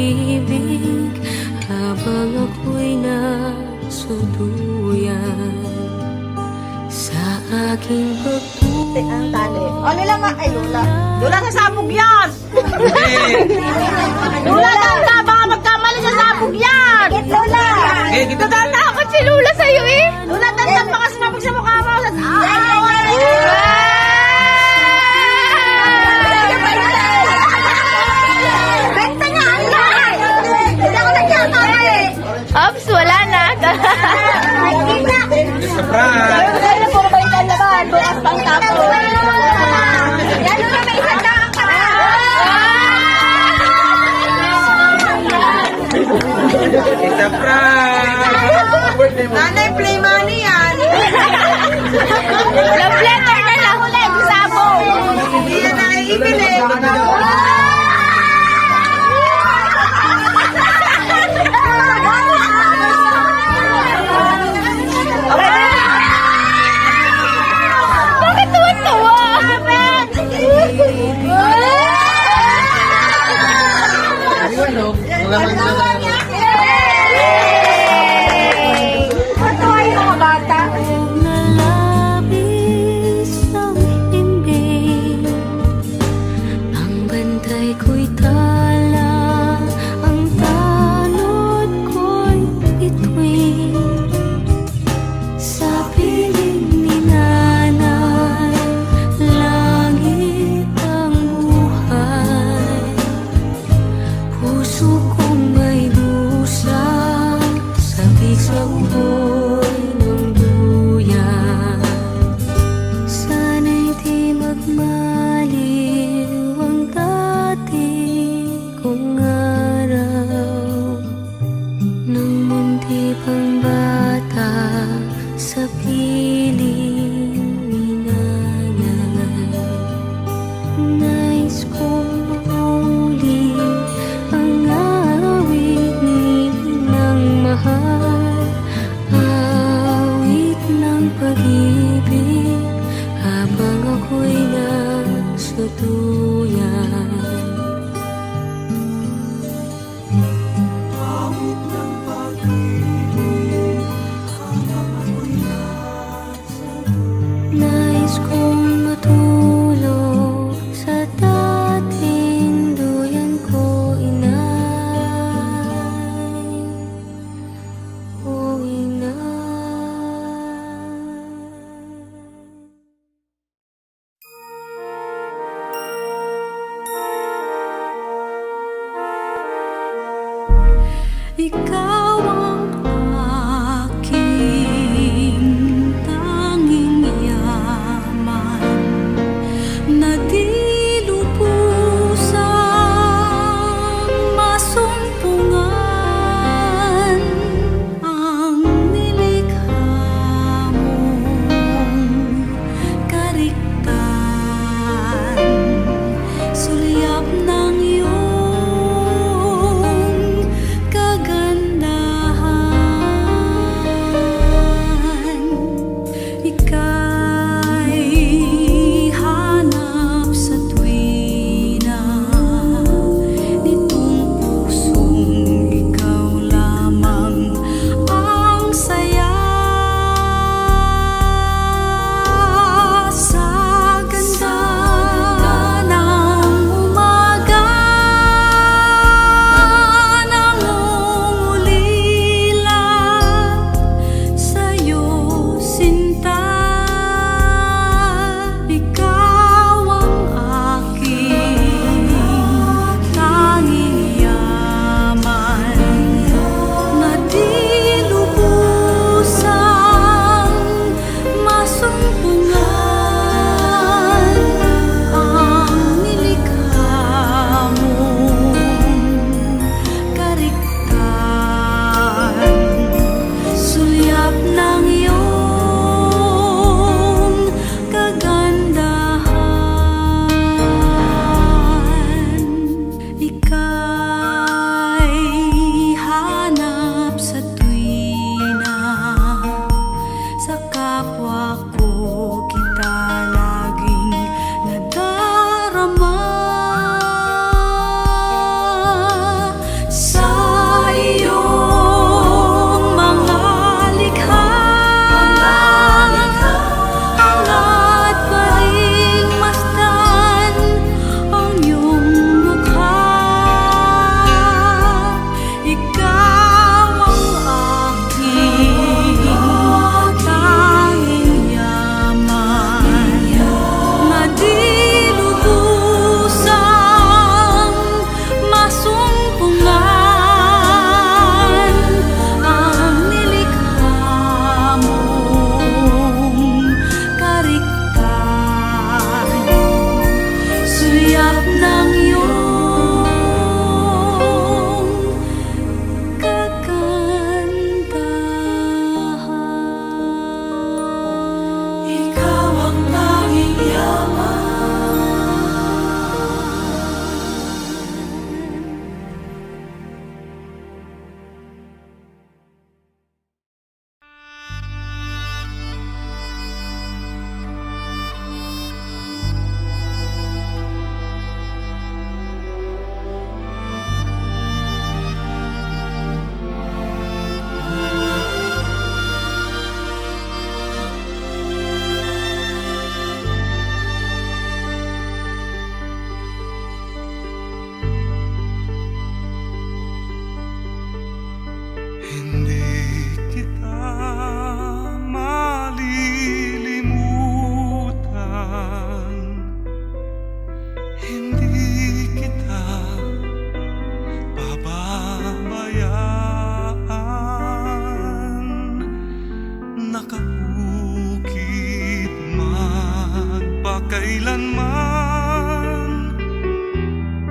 pag-ibig habang ako'y nasuduyan sa aking pagtuloy. Ang tali. O, Lola nga. Ay, Lola. Lola, sa sabog yan! Lola, tanda! Baka magkamali sa sabog yan! Bakit, Lola? Natatakot si Lola sa'yo eh. Lola, tanda! Baka sumabog sa mukha mo! Benta niya! Ang lahat! Hindi ako nagkakama eh! Ops, wala na. Kaya puro balikan naman. Bukas pang tapo. Yan, Lola, may isang daang ka na. Nanay, play money yan. Love letter na lang. Sabog. Hindi yan naiibili. Bakit tuwan-tuwa? Matuwa yung mga bata. Nalabis ang himbing, ang bantay ko'y tala, ang tanod ko'y bituin. Sa piling ni nanay, langit ang buhay. Puso kong may dusa, sabik sa uhoy ng duyan. Sana'y di magmaliw ang dati kong araw, nang munti pang bata sa piling ni nanay. Nais kong mauli ang awit ni ng mahal, awit ng pag-ibig habang ako'y nasa duyan. Nais kong matulog sa dating duyan ko, inay. O inay. Ikaw ang aking tanging yaman na di lubusang masumpungan. Ang nilikha mong kariktan, sulyap ng iyong kaganda.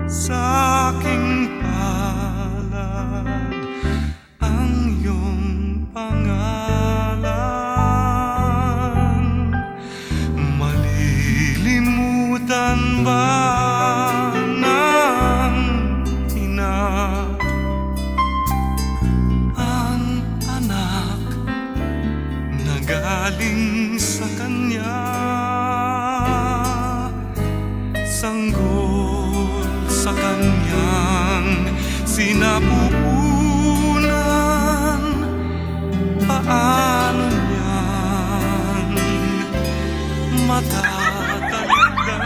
sa aking palad ang iyong pangalan. Malilimutan ba ng ina ang anak na galing sa kanya? Sanggol sa kanyang sinapupunan, paano niyan matatalitan?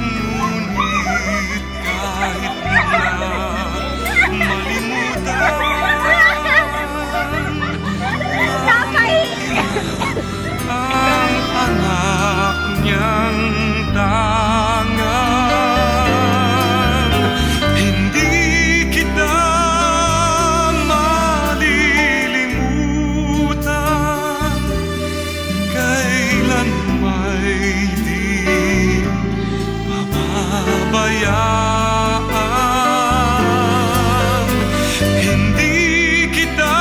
Ngunit kahit na malimutan ang anak niyang tangan, hindi kita malilimutan. Kailan may di pababayaan, hindi kita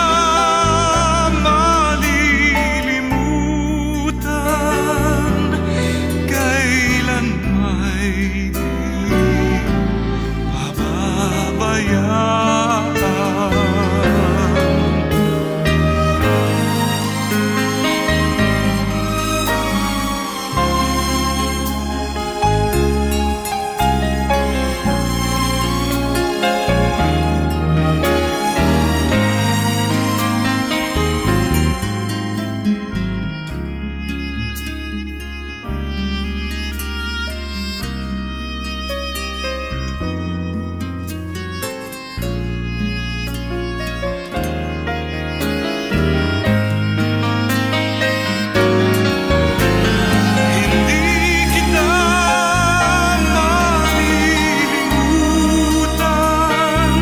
malilimutan. Kailan may di pababayaan. Hindi kita malilimutan.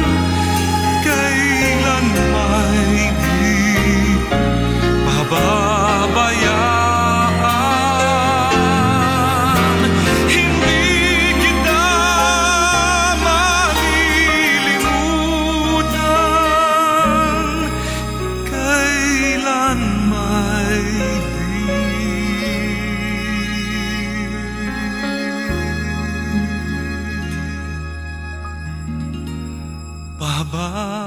Kailan may di pababayaan. Hindi kita malilimutan. Kailan may di pababayaan.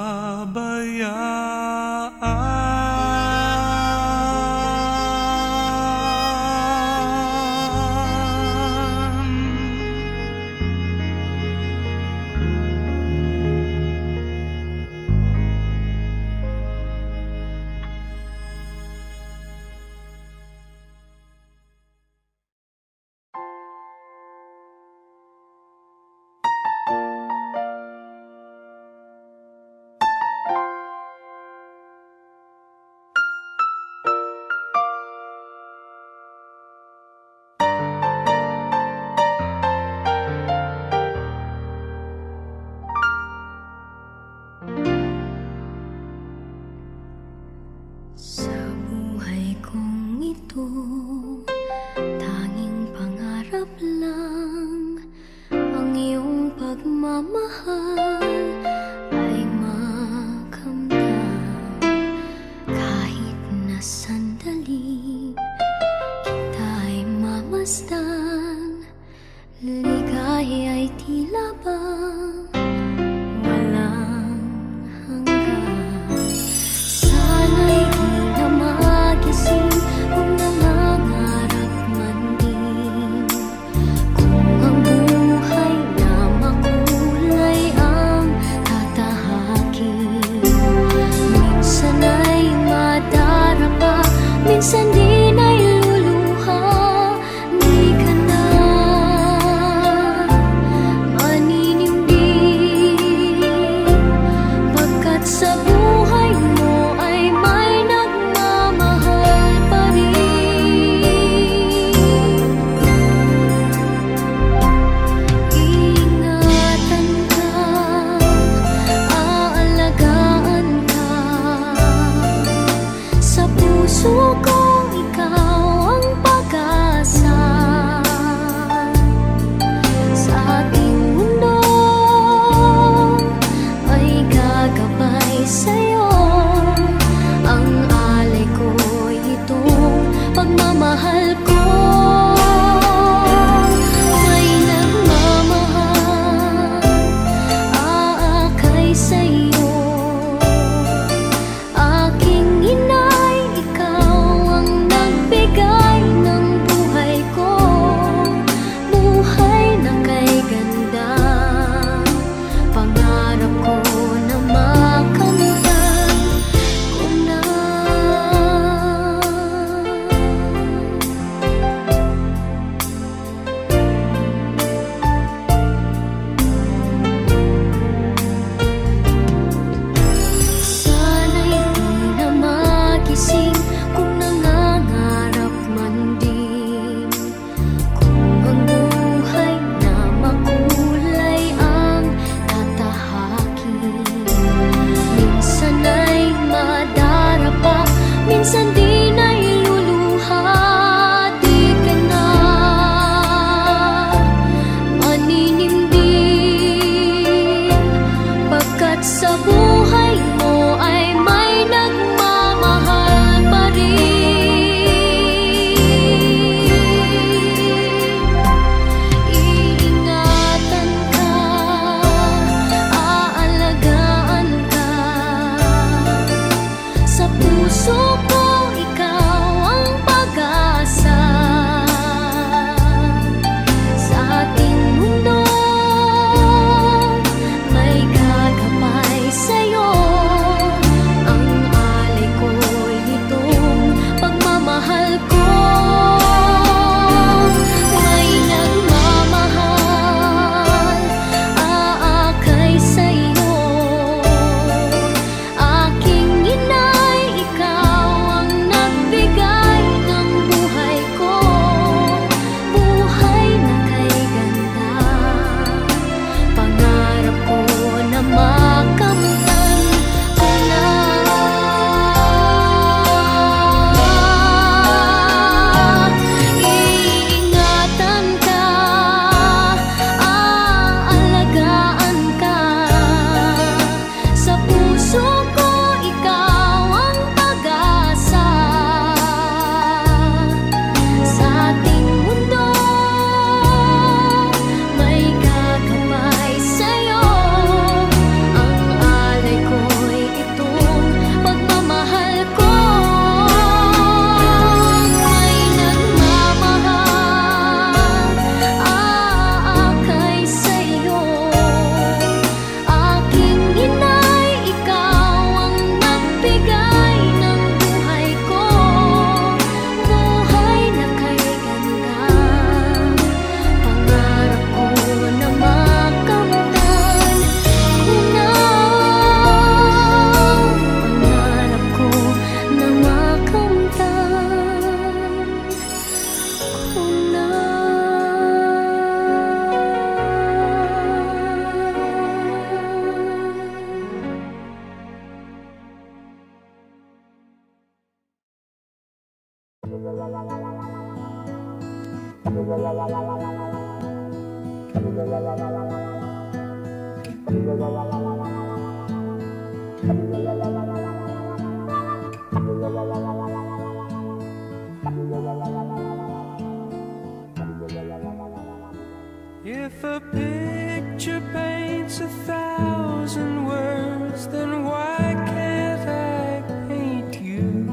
If a picture paints 1,000 words, then why can't I paint you?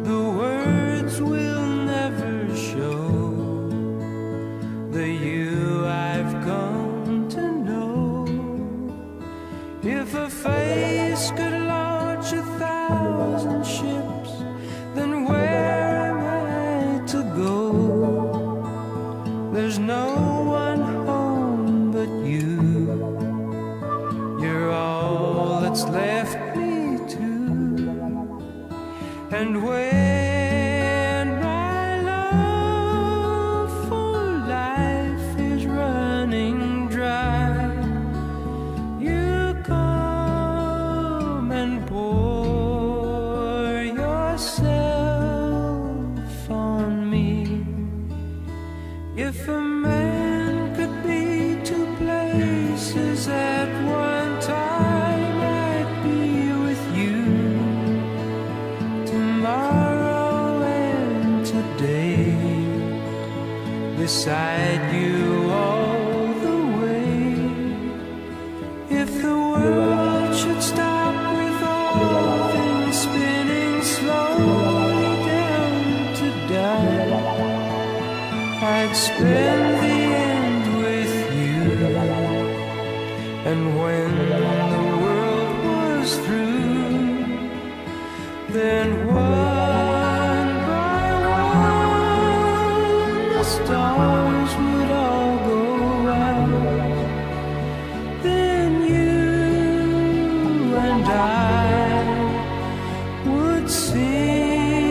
The words will never show the you I've come to know. If a face could launch 1,000 ships, then where am I to go? There's no one home but you. You're all that's left me to. And when my love for life is running dry, you come and pour yourself on me. If a man could be two places at one time, I'd be with you tomorrow and today, beside you all the way. If the world should stop with all things spinning slowly down to die, I'd spend the end with you. And when the world was through, then one by one the stars would all go out. Then you and I would simply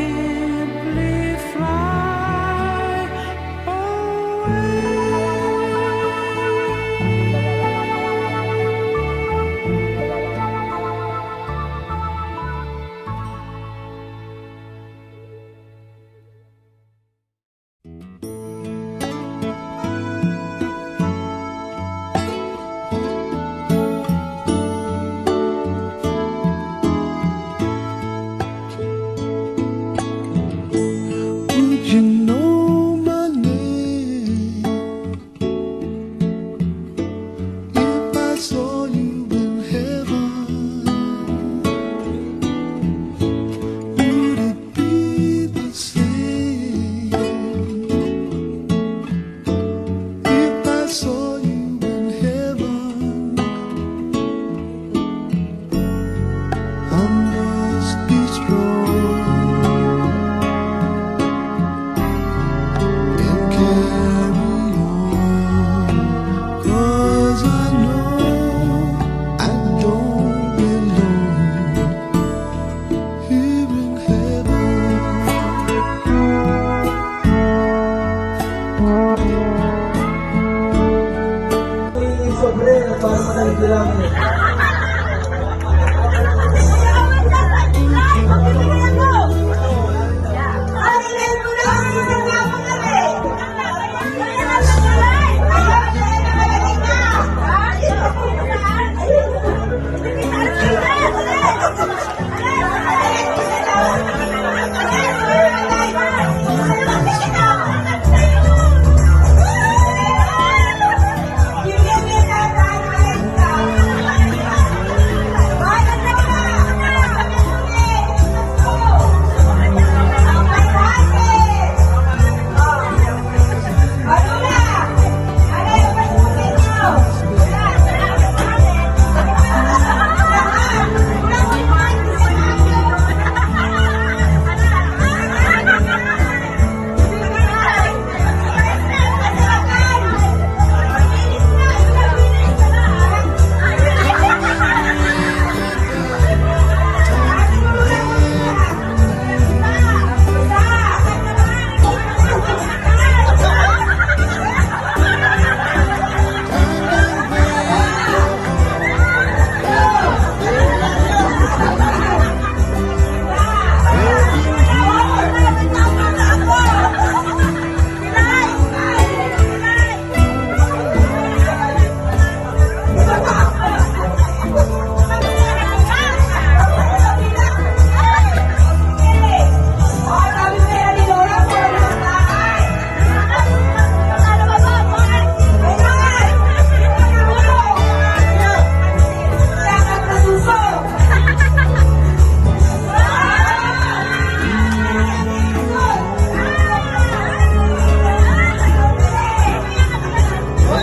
fly away. Would you know my name if I saw you in heaven? Would it be the same if I saw you in heaven? I must be strong and carry on, 'cause I know I don't belong here in heaven. I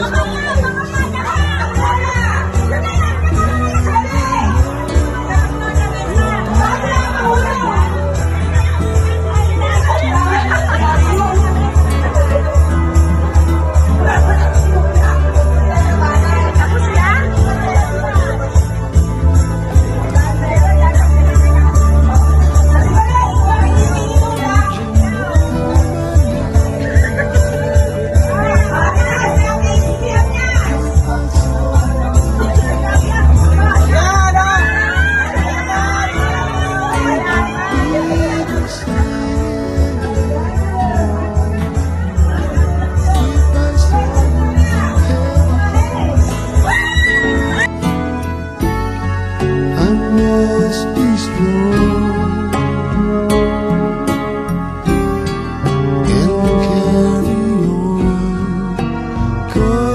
must be strong and carry on. 'Cause